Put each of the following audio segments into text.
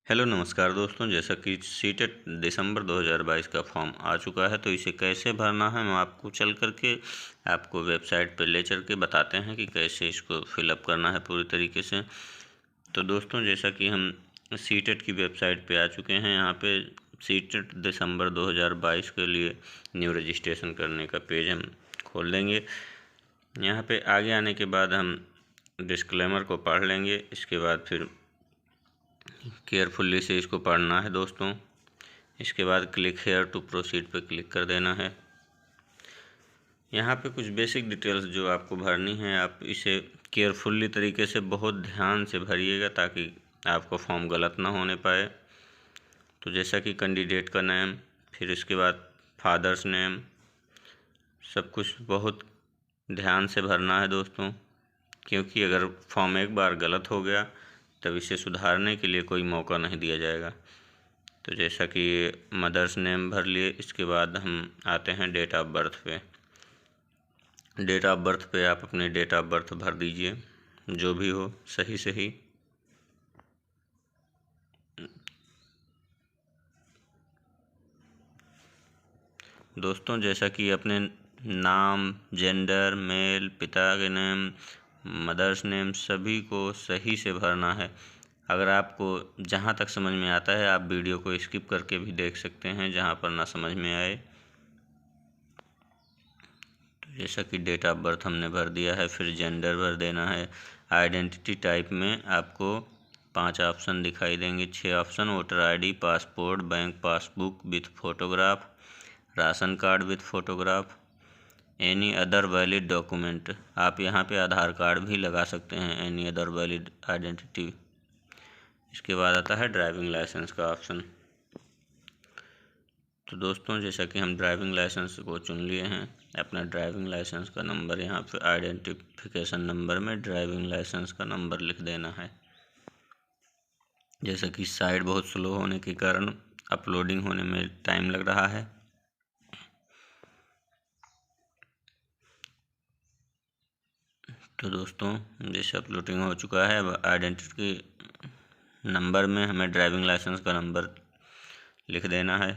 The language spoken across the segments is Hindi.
हेलो नमस्कार दोस्तों। जैसा कि सीटेट दिसंबर 2022 का फॉर्म आ चुका है, तो इसे कैसे भरना है मैं आपको चल करके आपको वेबसाइट पर ले चल के बताते हैं कि कैसे इसको फिलअप करना है पूरी तरीके से। तो दोस्तों, जैसा कि हम सीटेट की वेबसाइट पे आ चुके हैं, यहाँ पे सीटेट दिसंबर 2022 के लिए न्यू रजिस्ट्रेशन करने का पेज हम खोल लेंगे। यहाँ पे आगे आने के बाद हम डिस्क्लेमर को पढ़ लेंगे। इसके बाद फिर केयरफुल्ली से इसको पढ़ना है दोस्तों। इसके बाद क्लिक हेयर टू प्रोसीड पे क्लिक कर देना है। यहाँ पे कुछ बेसिक डिटेल्स जो आपको भरनी है, आप इसे केयरफुल्ली तरीके से बहुत ध्यान से भरिएगा ताकि आपका फॉर्म गलत ना होने पाए। तो जैसा कि कैंडिडेट का नेम, फिर इसके बाद फादर्स नेम, सब कुछ बहुत ध्यान से भरना है दोस्तों, क्योंकि अगर फॉर्म एक बार गलत हो गया तब इसे सुधारने के लिए कोई मौका नहीं दिया जाएगा। तो जैसा कि मदर्स नेम भर लिए, इसके बाद हम आते हैं डेट ऑफ बर्थ पे। डेट ऑफ बर्थ पे आप अपनी डेट ऑफ बर्थ भर दीजिए, जो भी हो सही सही। दोस्तों, जैसा कि अपने नाम, जेंडर, मेल, पिता के नेम, मदर्स नेम सभी को सही से भरना है। अगर आपको जहाँ तक समझ में आता है, आप वीडियो को स्किप करके भी देख सकते हैं जहाँ पर ना समझ में आए। तो जैसा कि डेट ऑफ बर्थ हमने भर दिया है, फिर जेंडर भर देना है। आइडेंटिटी टाइप में आपको 5 ऑप्शन दिखाई देंगे, 6 option. Voter ID, passport, bank passbook with photograph, ration card with photograph, any other valid document. आप यहाँ पे आधार कार्ड भी लगा सकते हैं, एनी अदर वैलिड आइडेंटिटी। इसके बाद आता है ड्राइविंग लाइसेंस का ऑप्शन। तो दोस्तों, जैसा कि हम ड्राइविंग लाइसेंस को चुन लिए हैं, अपना ड्राइविंग लाइसेंस का नंबर यहाँ पे आइडेंटिफिकेशन नंबर में ड्राइविंग लाइसेंस का नंबर लिख देना है। जैसा कि साइट बहुत स्लो होने के कारण अपलोडिंग होने में टाइम लग रहा है। तो दोस्तों, जैसे अपलोडिंग हो चुका है, अब आइडेंटिटी नंबर में हमें ड्राइविंग लाइसेंस का नंबर लिख देना है।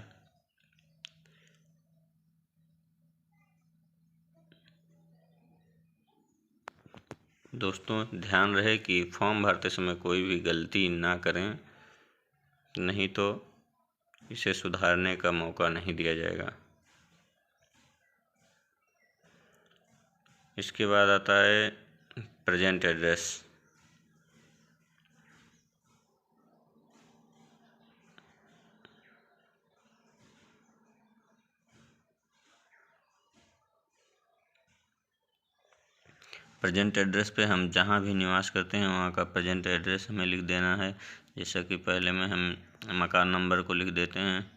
दोस्तों, ध्यान रहे कि फॉर्म भरते समय कोई भी गलती ना करें, नहीं तो इसे सुधारने का मौका नहीं दिया जाएगा। इसके बाद आता है प्रेजेंट एड्रेस। प्रेजेंट एड्रेस पे हम जहाँ भी निवास करते हैं वहाँ का प्रेजेंट एड्रेस हमें लिख देना है। जैसा कि पहले में हम मकान नंबर को लिख देते हैं।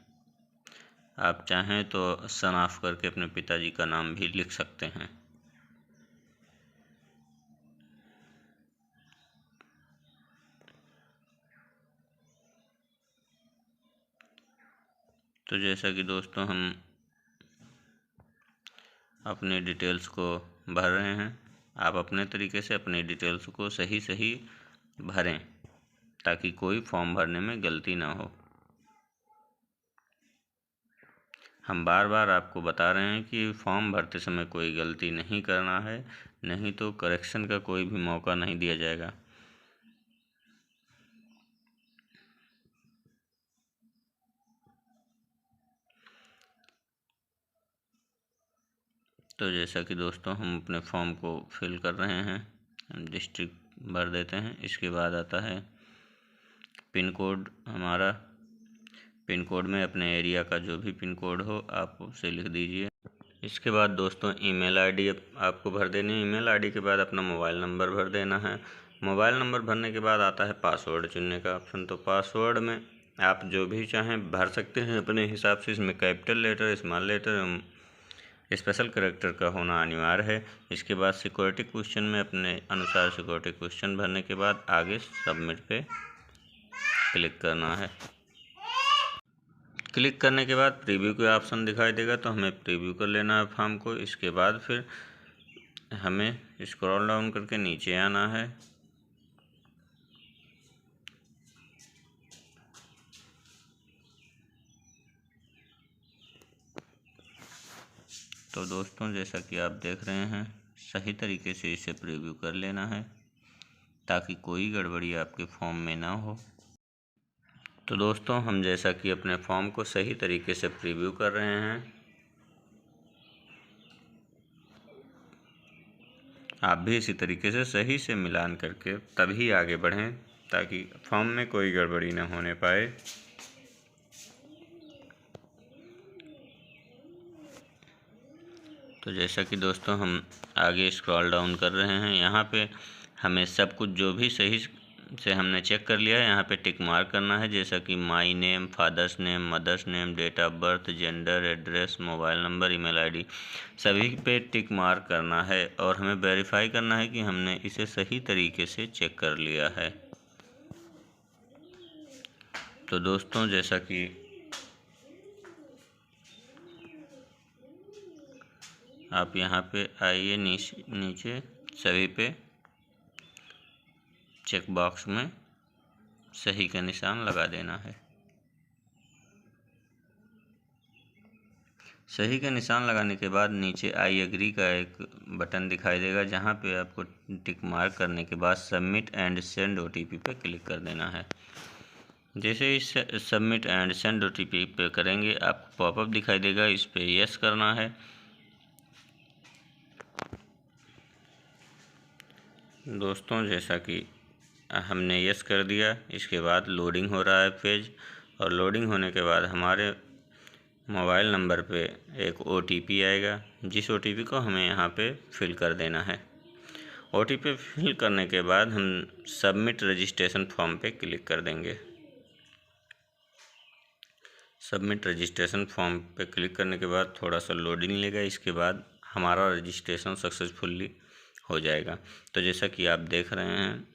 आप चाहें तो सन ऑफ करके अपने पिताजी का नाम भी लिख सकते हैं। तो जैसा कि दोस्तों हम अपने डिटेल्स को भर रहे हैं, आप अपने तरीके से अपनी डिटेल्स को सही सही भरें ताकि कोई फॉर्म भरने में गलती ना हो। हम बार बार आपको बता रहे हैं कि फॉर्म भरते समय कोई गलती नहीं करना है, नहीं तो करेक्शन का कोई भी मौका नहीं दिया जाएगा। तो जैसा कि दोस्तों हम अपने फॉर्म को फिल कर रहे हैं, हम डिस्ट्रिक्ट भर देते हैं। इसके बाद आता है पिन कोड हमारा। पिन कोड में अपने एरिया का जो भी पिन कोड हो आप उसे लिख दीजिए। इसके बाद दोस्तों ईमेल आईडी आपको भर देनी है। ईमेल आईडी के बाद अपना मोबाइल नंबर भर देना है। मोबाइल नंबर भरने के बाद आता है पासवर्ड चुनने का ऑप्शन। तो पासवर्ड में आप जो भी चाहें भर सकते हैं अपने हिसाब से। इसमें capital letter, small letter, special character का होना अनिवार्य है। इसके बाद सिक्योरिटी क्वेश्चन में अपने अनुसार सिक्योरिटी क्वेश्चन भरने के बाद आगे सबमिट पे क्लिक करना है। क्लिक करने के बाद प्रीव्यू का ऑप्शन दिखाई देगा, तो हमें प्रीव्यू कर लेना है फॉर्म को। इसके बाद फिर हमें स्क्रॉल डाउन करके नीचे आना है। तो दोस्तों जैसा कि आप देख रहे हैं, सही तरीके से इसे प्रीव्यू कर लेना है ताकि कोई गड़बड़ी आपके फॉर्म में ना हो। तो दोस्तों हम जैसा कि अपने फॉर्म को सही तरीके से प्रीव्यू कर रहे हैं, आप भी इसी तरीके से सही से मिलान करके तभी आगे बढ़ें ताकि फॉर्म में कोई गड़बड़ी न होने पाए। तो जैसा कि दोस्तों हम आगे स्क्रॉल डाउन कर रहे हैं, यहाँ पे हमें सब कुछ जो भी सही से हमने चेक कर लिया है यहाँ पे टिक मार्क करना है, जैसा कि my name, father's name, mother's name, date of birth, gender, address, mobile number, email ID, सभी पे टिक मार्क करना है और हमें वेरीफाई करना है कि हमने इसे सही तरीके से चेक कर लिया है। तो दोस्तों जैसा कि आप यहाँ पे आइए, नीचे सभी पे चेक बॉक्स में सही का निशान लगा देना है। सही का निशान लगाने के बाद नीचे आई एग्री का एक बटन दिखाई देगा, जहाँ पे आपको टिक मार्क करने के बाद सबमिट एंड सेंड ओटीपी पे क्लिक कर देना है। जैसे ही सबमिट एंड सेंड ओटीपी पे करेंगे आपको पॉपअप दिखाई देगा, इस पे यस करना है। दोस्तों जैसा कि हमने यस कर दिया, इसके बाद लोडिंग हो रहा है पेज, और लोडिंग होने के बाद हमारे मोबाइल नंबर पे एक ओटीपी आएगा, जिस ओटीपी को हमें यहाँ पे फिल कर देना है। ओटीपी फिल करने के बाद हम सबमिट रजिस्ट्रेशन फॉर्म पे क्लिक कर देंगे। सबमिट रजिस्ट्रेशन फॉर्म पे क्लिक करने के बाद थोड़ा सा लोडिंग लेगा, इसके बाद हमारा रजिस्ट्रेशन सक्सेसफुली हो जाएगा। तो जैसा कि आप देख रहे हैं,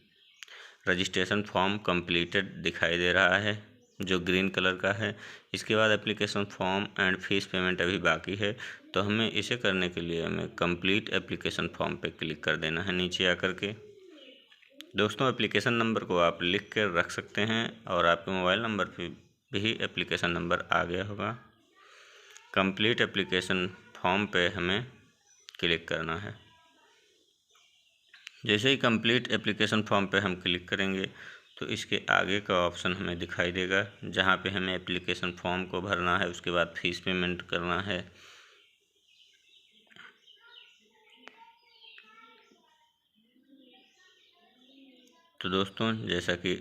रजिस्ट्रेशन फॉर्म कंप्लीटेड दिखाई दे रहा है जो ग्रीन कलर का है। इसके बाद application form and fees payment अभी बाकी है, तो हमें इसे करने के लिए हमें कंप्लीट एप्लीकेशन फॉर्म पे क्लिक कर देना है नीचे आकर के। दोस्तों एप्लीकेशन नंबर को आप लिख कर रख सकते हैं और आपके मोबाइल नंबर पे भी एप्लीकेशन नंबर आ गया होगा। कंप्लीट एप्लीकेशन फॉर्म पे हमें क्लिक करना है। जैसे ही कंप्लीट एप्लीकेशन फॉर्म पे हम क्लिक करेंगे तो इसके आगे का ऑप्शन हमें दिखाई देगा, जहाँ पे हमें एप्लीकेशन फॉर्म को भरना है, उसके बाद फीस पेमेंट करना है। तो दोस्तों जैसा कि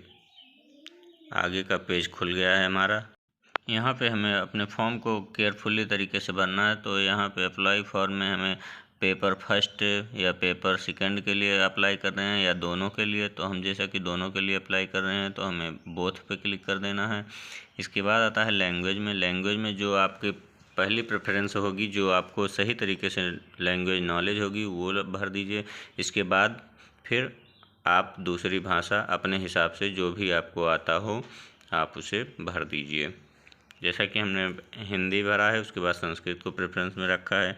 आगे का पेज खुल गया है हमारा, यहाँ पे हमें अपने फॉर्म को केयरफुली तरीके से भरना है। तो यहाँ पे अप्लाई फॉर्म में हमें पेपर फर्स्ट या पेपर सेकंड के लिए अप्लाई कर रहे हैं या दोनों के लिए, तो हम जैसा कि दोनों के लिए अप्लाई कर रहे हैं तो हमें बोथ पे क्लिक कर देना है। इसके बाद आता है लैंग्वेज में। लैंग्वेज में जो आपकी पहली प्रेफरेंस होगी, जो आपको सही तरीके से लैंग्वेज नॉलेज होगी, वो भर दीजिए। इसके बाद फिर आप दूसरी भाषा अपने हिसाब से जो भी आपको आता हो आप उसे भर दीजिए। जैसा कि हमने हिंदी भरा है, उसके बाद संस्कृत को प्रेफरेंस में रखा है।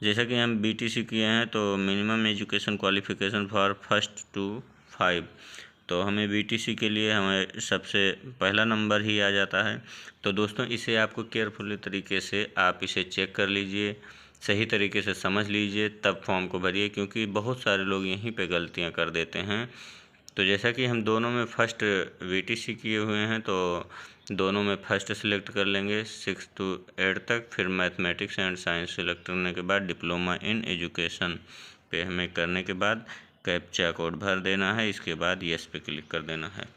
जैसा कि हम बीटीसी किए हैं तो minimum education qualification for first to 5, तो हमें बीटीसी के लिए हमें सबसे पहला नंबर ही आ जाता है। तो दोस्तों इसे आपको केयरफुली तरीके से आप इसे चेक कर लीजिए, सही तरीके से समझ लीजिए, तब फॉर्म को भरिए, क्योंकि बहुत सारे लोग यहीं पे गलतियां कर देते हैं। तो जैसा कि हम दोनों में फ़र्स्ट बीटीसी किए हुए हैं तो दोनों में फ़र्स्ट सेलेक्ट कर लेंगे 6 to 8 तक। फिर मैथमेटिक्स एंड साइंस सेलेक्ट करने के बाद डिप्लोमा इन एजुकेशन पे हमें करने के बाद कैप्चा कोड भर देना है। इसके बाद यस पे क्लिक कर देना है।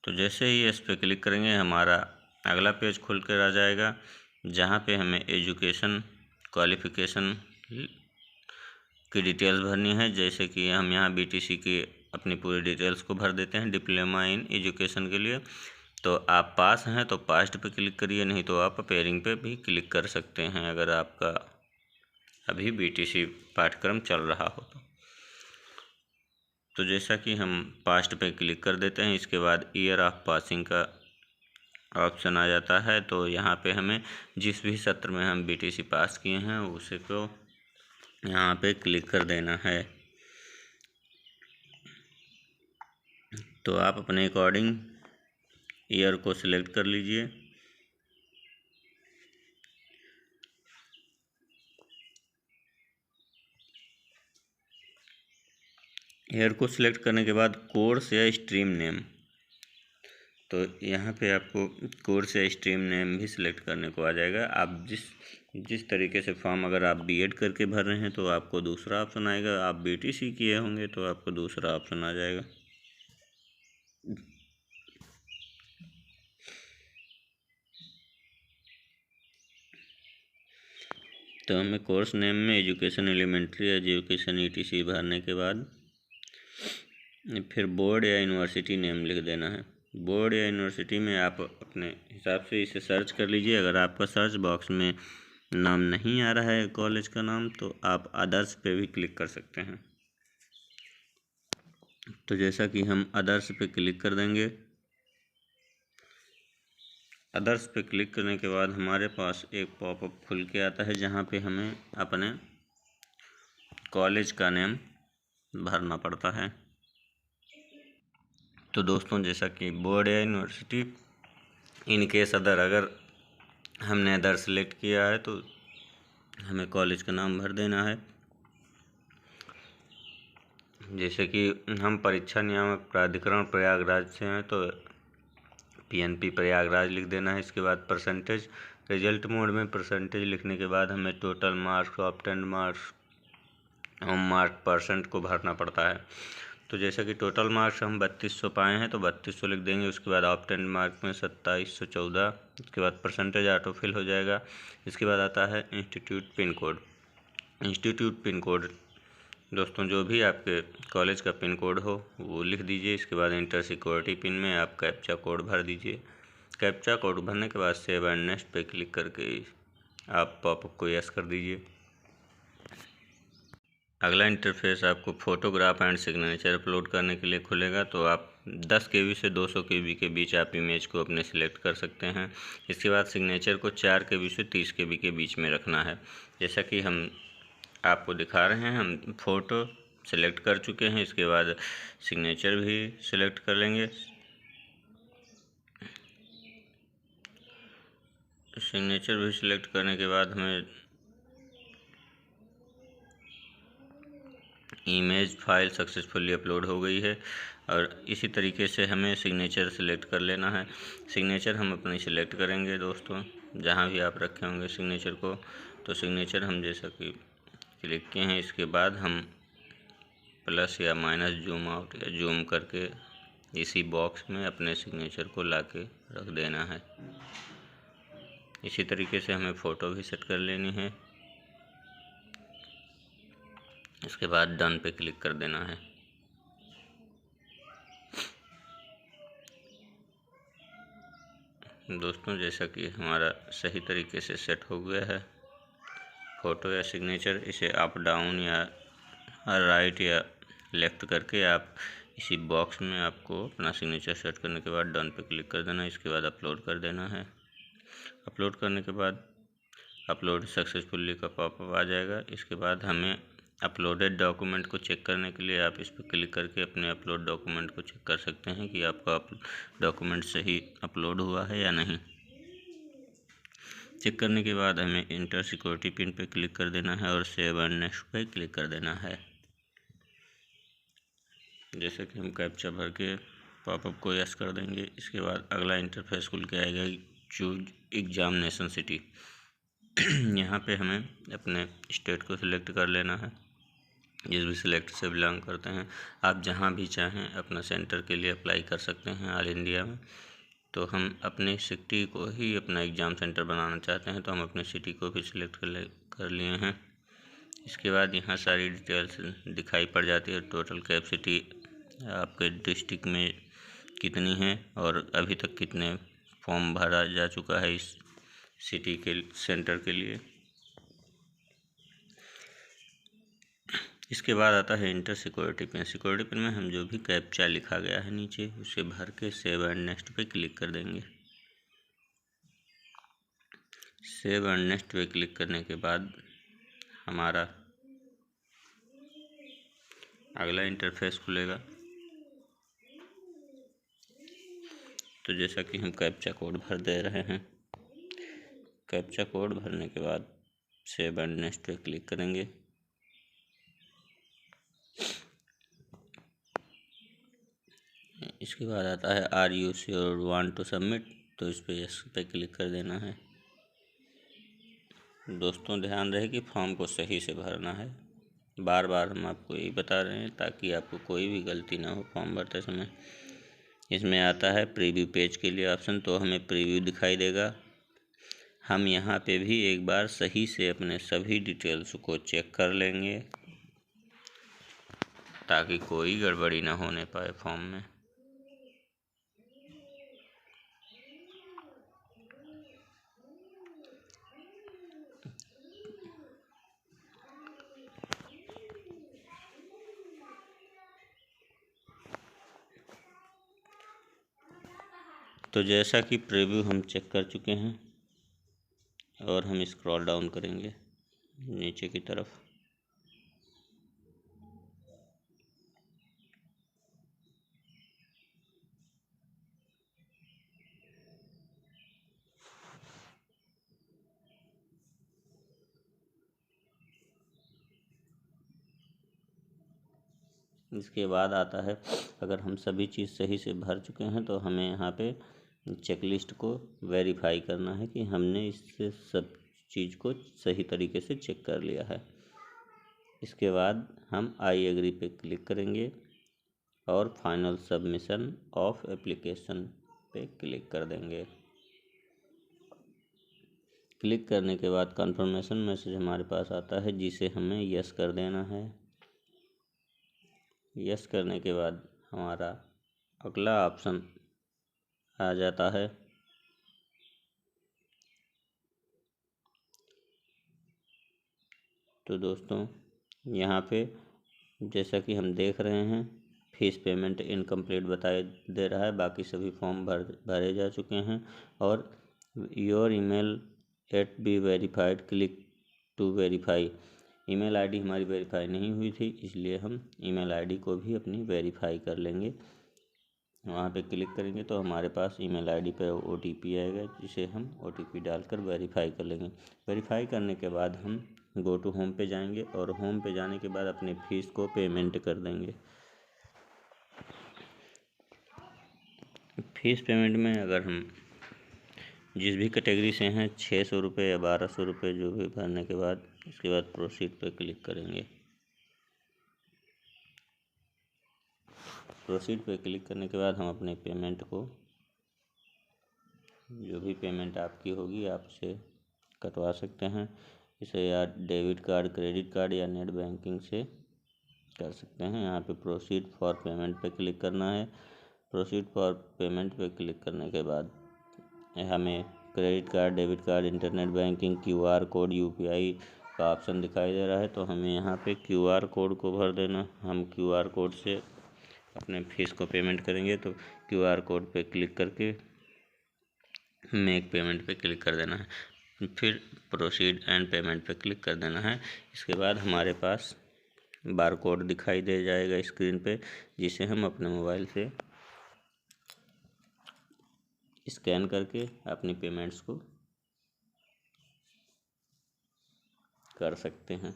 तो जैसे ही यस पे क्लिक करेंगे हमारा अगला पेज खुल कर आ जाएगा, जहाँ पे हमें एजुकेशन क्वालिफ़िकेशन की डिटेल्स भरनी है। जैसे कि हम यहाँ बीटीसी की अपनी पूरी डिटेल्स को भर देते हैं डिप्लोमा इन एजुकेशन के लिए। तो आप पास हैं तो पास्ट पे क्लिक करिए, नहीं तो आप अपेयरिंग पे भी क्लिक कर सकते हैं अगर आपका अभी बीटीसी पाठ्यक्रम चल रहा हो तो जैसा कि हम पास्ट पे क्लिक कर देते हैं, इसके बाद ईयर ऑफ पासिंग का ऑप्शन आ जाता है। तो यहाँ पे हमें जिस भी सत्र में हम बीटीसी पास किए हैं उसे को यहाँ पे क्लिक कर देना है। तो आप अपने अकॉर्डिंग ईयर को सिलेक्ट कर लीजिए। ईयर को सिलेक्ट करने के बाद कोर्स या स्ट्रीम नेम, तो यहाँ पे आपको कोर्स या स्ट्रीम नेम भी सिलेक्ट करने को आ जाएगा। आप जिस तरीके से फॉर्म, अगर आप बीएड करके भर रहे हैं तो आपको दूसरा ऑप्शन आएगा, आप बीटीसी किए होंगे तो आपको दूसरा ऑप्शन आ जाएगा। तो हमें कोर्स नेम में एजुकेशन एलिमेंट्री, एजुकेशन ईटीसी भरने के बाद फिर बोर्ड या यूनिवर्सिटी नेम लिख देना है। बोर्ड या यूनिवर्सिटी में आप अपने हिसाब से इसे सर्च कर लीजिए। अगर आपका सर्च बॉक्स में नाम नहीं आ रहा है कॉलेज का नाम, तो आप अदर्स पे भी क्लिक कर सकते हैं। तो जैसा कि हम अदर्स पे क्लिक कर देंगे, अदर्स पे क्लिक करने के बाद हमारे पास एक पॉपअप खुल के आता है, जहाँ पे हमें अपने कॉलेज का नेम भरना पड़ता है। तो दोस्तों, जैसा कि बोर्ड या यूनिवर्सिटी, इन केस अदर, अगर हमने अदर सेलेक्ट किया है तो हमें कॉलेज का नाम भर देना है। जैसे कि हम परीक्षा नियामक प्राधिकरण प्रयागराज से हैं तो पीएनपी प्रयागराज लिख देना है। इसके बाद परसेंटेज, रिजल्ट मोड में परसेंटेज लिखने के बाद हमें टोटल मार्क्स, ऑब्टेन्ड मार्क्स और मार्क परसेंट को भरना पड़ता है। तो जैसा कि टोटल मार्क्स हम 3200 पाए हैं तो 3200 लिख देंगे। उसके बाद ऑब्टेन्ड मार्क में 2714, उसके बाद परसेंटेज ऑटो फिल हो जाएगा। इसके बाद आता है institute pin code. Institute pin code दोस्तों, जो भी आपके कॉलेज का पिन कोड हो वो लिख दीजिए। इसके बाद इंटर सिक्योरिटी पिन में आप कैप्चा कोड भर दीजिए। कैप्चा कोड भरने के बाद सेव एंड नेक्स्ट पे क्लिक करके आप पॉपअप को यस कर दीजिए। अगला इंटरफेस आपको फ़ोटोग्राफ एंड सिग्नेचर अपलोड करने के लिए खुलेगा। तो आप 10 KB से 200 KB के बीच आप इमेज को अपने सिलेक्ट कर सकते हैं। इसके बाद सिग्नेचर को 4 KB से 30 KB के बीच में रखना है। जैसा कि हम आपको दिखा रहे हैं, हम फ़ोटो सिलेक्ट कर चुके हैं। इसके बाद सिग्नेचर भी सिलेक्ट कर लेंगे। सिग्नेचर भी सिलेक्ट करने के बाद हमें इमेज फाइल सक्सेसफुली अपलोड हो गई है। और इसी तरीके से हमें सिग्नेचर सिलेक्ट कर लेना है। सिग्नेचर हम अपनी सिलेक्ट करेंगे दोस्तों, जहाँ भी आप रखे होंगे सिग्नेचर को। तो सिग्नेचर हम जैसा कि क्लिक किए हैं, इसके बाद हम प्लस या माइनस जूम आउट या जूम करके इसी बॉक्स में अपने सिग्नेचर को लाके रख देना है। इसी तरीके से हमें फ़ोटो भी सेट कर लेनी है। इसके बाद डन पे क्लिक कर देना है। दोस्तों, जैसा कि हमारा सही तरीके से सेट हो गया है फ़ोटो या सिग्नेचर, इसे अप डाउन या राइट या लेफ़्ट करके आप इसी बॉक्स में आपको अपना सिग्नेचर सेट करने के बाद डन पे क्लिक कर देना है। इसके बाद अपलोड कर देना है। अपलोड करने के बाद अपलोड सक्सेसफुली का पॉपअप आ जाएगा। इसके बाद हमें अपलोडेड डॉक्यूमेंट को चेक करने के लिए आप इस पर क्लिक करके अपने अपलोड डॉक्यूमेंट को चेक कर सकते हैं कि आपका डॉक्यूमेंट सही अपलोड हुआ है या नहीं। चेक करने के बाद हमें इंटर सिक्योरिटी पिन पे क्लिक कर देना है और सेव एंड नेक्स्ट पे क्लिक कर देना है। जैसे कि हम कैप्चा भर के पॉपअप को यस कर देंगे। इसके बाद अगला इंटरफेस खुल के आएगा, चूज एग्जामिनेशन सिटी। यहाँ पे हमें अपने स्टेट को सिलेक्ट कर लेना है, जिस भी सिलेक्ट से बिलोंग करते हैं। आप जहाँ भी चाहें अपना सेंटर के लिए अप्लाई कर सकते हैं ऑल इंडिया में। तो हम अपनी सिटी को ही अपना एग्ज़ाम सेंटर बनाना चाहते हैं, तो हम अपनी सिटी को भी सिलेक्ट कर लिए हैं। इसके बाद यहाँ सारी डिटेल्स दिखाई पड़ जाती है। टोटल कैपेसिटी आपके डिस्ट्रिक्ट में कितनी है और अभी तक कितने फॉर्म भरा जा चुका है इस सिटी के सेंटर के लिए। इसके बाद आता है inter security pin. Security pin में हम जो भी कैप्चा लिखा गया है नीचे, उसे भर के सेव एंड नेक्स्ट पे क्लिक कर देंगे। सेव एंड नेक्स्ट पे क्लिक करने के बाद हमारा अगला इंटरफेस खुलेगा। तो जैसा कि हम कैप्चा कोड भर दे रहे हैं, कैप्चा कोड भरने के बाद सेव एंड नेक्स्ट पे क्लिक करेंगे। इसके बाद आता है are you sure want to submit, तो इस पे यस पे क्लिक कर देना है। दोस्तों ध्यान रहे कि फॉर्म को सही से भरना है, बार बार हम आपको यही बता रहे हैं ताकि आपको कोई भी गलती ना हो फॉर्म भरते समय। इसमें आता है प्रीव्यू पेज के लिए ऑप्शन, तो हमें प्रीव्यू दिखाई देगा। हम यहाँ पे भी एक बार सही से अपने सभी डिटेल्स को चेक कर लेंगे ताकि कोई गड़बड़ी ना होने पाए फॉर्म में। तो जैसा कि प्रीव्यू हम चेक कर चुके हैं और हम स्क्रॉल डाउन करेंगे नीचे की तरफ, इसके बाद आता है अगर हम सभी चीज़ सही से भर चुके हैं तो हमें यहाँ पे चेकलिस्ट को वेरीफाई करना है कि हमने इससे सब चीज़ को सही तरीके से चेक कर लिया है। इसके बाद हम आई एग्री पे क्लिक करेंगे और फाइनल सबमिशन ऑफ एप्लीकेशन पे क्लिक कर देंगे। क्लिक करने के बाद कंफर्मेशन मैसेज हमारे पास आता है जिसे हमें यस कर देना है। यस करने के बाद हमारा अगला ऑप्शन आ जाता है। तो दोस्तों यहाँ पे जैसा कि हम देख रहे हैं फीस पेमेंट इनकम्प्लीट बताए दे रहा है, बाकी सभी फॉर्म भरे जा चुके हैं और your email at be verified, click to verify. Email ID हमारी वेरीफाई नहीं हुई थी, इसलिए हम ईमेल आईडी को भी अपनी वेरीफाई कर लेंगे। वहाँ पे क्लिक करेंगे तो हमारे पास ईमेल आईडी पे OTP आएगा जिसे हम OTP डालकर वेरीफाई कर लेंगे। वेरीफाई करने के बाद हम गो टू होम पे जाएंगे और होम पे जाने के बाद अपने फीस को पेमेंट कर देंगे। फीस पेमेंट में अगर हम जिस भी कैटेगरी से हैं 600 रुपये या 1200 रुपये जो भी भरने के बाद इसके बाद प्रोसीड पे क्लिक करेंगे। प्रोसीड पे क्लिक करने के बाद हम अपने पेमेंट को, जो भी पेमेंट आपकी होगी आप इसे कटवा सकते हैं। इसे या डेबिट कार्ड, क्रेडिट कार्ड या नेट बैंकिंग से कर सकते हैं। यहाँ पे प्रोसीड फॉर पेमेंट पे क्लिक करना है। प्रोसीड फॉर पेमेंट पे क्लिक करने के बाद हमें credit card, debit card, internet banking, QR code, UPI का ऑप्शन दिखाई दे रहा है, तो हमें यहाँ पे QR कोड को भर देना। हम QR कोड से अपने फीस को पेमेंट करेंगे, तो QR कोड पे क्लिक करके मेक पेमेंट पे क्लिक कर देना है, फिर प्रोसीड एंड पेमेंट पे क्लिक कर देना है। इसके बाद हमारे पास बार कोड दिखाई दे जाएगा स्क्रीन पे, जिसे हम अपने मोबाइल से स्कैन करके अपनी पेमेंट्स को कर सकते हैं।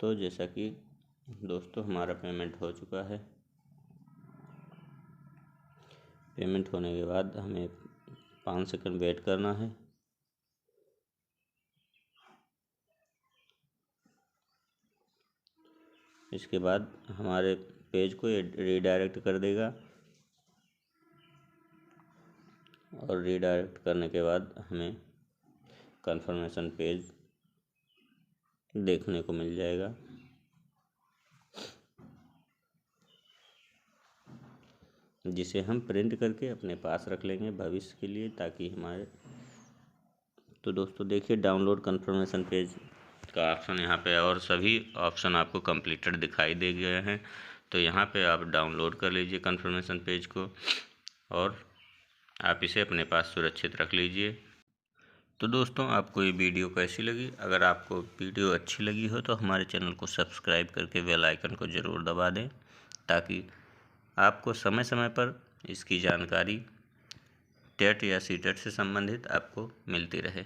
तो जैसा कि दोस्तों हमारा पेमेंट हो चुका है। पेमेंट होने के बाद हमें 5 सेकंड वेट करना है। इसके बाद हमारे पेज को रीडायरेक्ट कर देगा और रीडायरेक्ट करने के बाद हमें कंफर्मेशन पेज देखने को मिल जाएगा। जिसे हम प्रिंट करके अपने पास रख लेंगे भविष्य के लिए, ताकि हमारे। तो दोस्तों देखिए डाउनलोड कंफर्मेशन पेज का ऑप्शन यहाँ पे और सभी ऑप्शन आपको कंप्लीटेड दिखाई दे गए हैं। तो यहाँ पे आप डाउनलोड कर लीजिए कंफर्मेशन पेज को और आप इसे अपने पास सुरक्षित रख लीजिए। तो दोस्तों आपको ये वीडियो कैसी लगी? अगर आपको वीडियो अच्छी लगी हो तो हमारे चैनल को सब्सक्राइब करके बेल आइकन को ज़रूर दबा दें, ताकि आपको समय समय पर इसकी जानकारी टेट या सीटेट से संबंधित आपको मिलती रहे।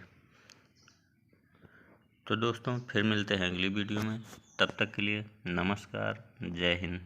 तो दोस्तों फिर मिलते हैं अगली वीडियो में, तब तक के लिए नमस्कार, जय हिंद।